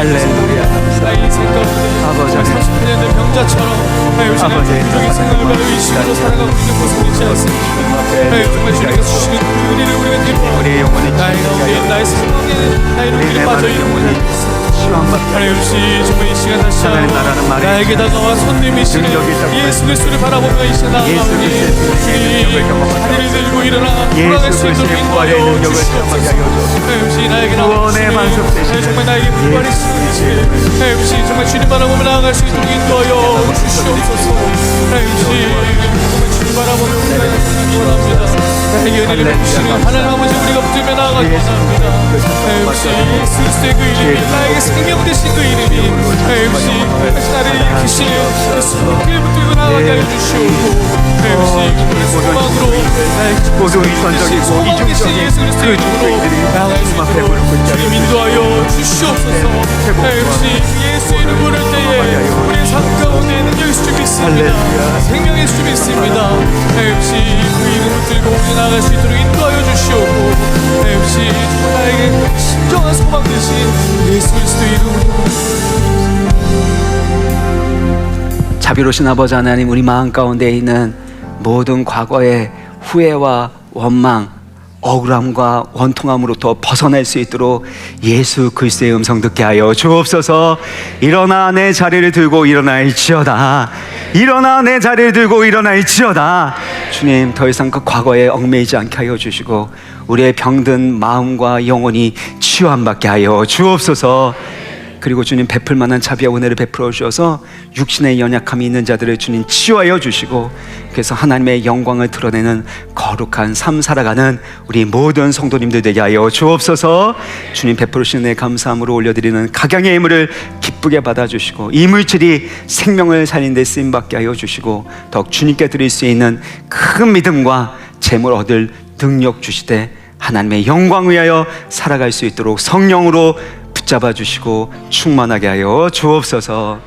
[SPEAKER 2] 나의 인생 가운데
[SPEAKER 1] 아버지
[SPEAKER 2] 30년 된 병자처럼 하나님 주님 부족인 생각을 가지고 이 시간으로 살아가고 있는 모습을 잊지 않습니다. 하나님 정말 주님께서 주시는 그 은혜를 우리가 기뻐하고
[SPEAKER 1] 우리의 영혼이
[SPEAKER 2] 나의 가운데 나의 생명에 나의 눈길이 빠져있는 하나님 없이 정말 이 시간 다시
[SPEAKER 1] 하나님 나라는 말이
[SPEAKER 2] 나에게 다가와 손님이시는
[SPEAKER 1] 능력이 있다고
[SPEAKER 2] 예수 그리스도를 바라보며 이 시간
[SPEAKER 1] 예수
[SPEAKER 2] 나아가오니
[SPEAKER 1] 그리스도의 능력을 경험하게
[SPEAKER 2] 하늘을 들고 일어나 돌아갈 수 있도록
[SPEAKER 1] 그리스도의 부활의
[SPEAKER 2] 인도하여
[SPEAKER 1] 능력을 경험하게
[SPEAKER 2] 주시옵소서.
[SPEAKER 1] 하여 주옵소서.
[SPEAKER 2] 하나님 없이 나에게
[SPEAKER 1] 구원의
[SPEAKER 2] 나오시는
[SPEAKER 1] 만석 되시는
[SPEAKER 2] 정말 나에게 부활의 신이시는 하나님 없이 정말 주님 바라보며 나아갈 수 있도록 인도하여 주시옵소서. 하나님 없이 정말 주님 바라보며 우리가 나아가기 원합니다. 나에게 은혜를 베푸시는 하나님 아버지 우리가 붙들며 나아가기 원합니다. 하나님 없이 예수 그리스도의 그 이름이 나에게 생명 되신 그 이름이 하나님 없이 다시 나를 일으키시는 그 손길을 붙들고 나아가게 하여 주시옵고 하나님 없이 그분의 소망으로 나에게
[SPEAKER 1] 모든 위선적이고 이중적인
[SPEAKER 2] 예수 그리스도의 이름으로 나아갈 수 있도록 주님 인도하여 주시옵소서. 하나님 없이 예수 이름 부를 때에 우리의 삶 가운데 능력의 수준이 있습니다. 생명의 수준이 있습니다. 하나님 없이 그 이름을 들고 우리 나아갈 수 있도록 인도하여 주시옵고 하나님 없이 나에게 신정한 소망 되신 예수 그리스도의 이름으로
[SPEAKER 1] 자비로우신 아버지 하나님, 우리 마음 가운데 있는 모든 과거의 후회와 원망, 억울함과 원통함으로부터 벗어날 수 있도록 예수 그리스도의 음성 듣게 하여 주옵소서. 일어나 내 자리를 들고 일어날지어다. 일어나 내 자리를 들고 일어날지어다. 주님, 더 이상 그 과거에 얽매이지 않게 하여 주시고 우리의 병든 마음과 영혼이 치유함받게 하여 주옵소서. 그리고 주님, 베풀 만한 자비와 은혜를 베풀어 주셔서 육신의 연약함이 있는 자들을 주님 치유하여 주시고, 그래서 하나님의 영광을 드러내는 거룩한 삶 살아가는 우리 모든 성도님들 되게 하여 주옵소서. 주님 베풀으신 은혜 감사함으로 올려드리는 각양의 예물을 기쁘게 받아주시고 이 물질이 생명을 살리는 데 쓰임받게 하여 주시고, 더욱 주님께 드릴 수 있는 큰 믿음과 재물 얻을 능력 주시되 하나님의 영광 위하여 살아갈 수 있도록 성령으로 붙잡아 주시고 충만하게 하여 주옵소서.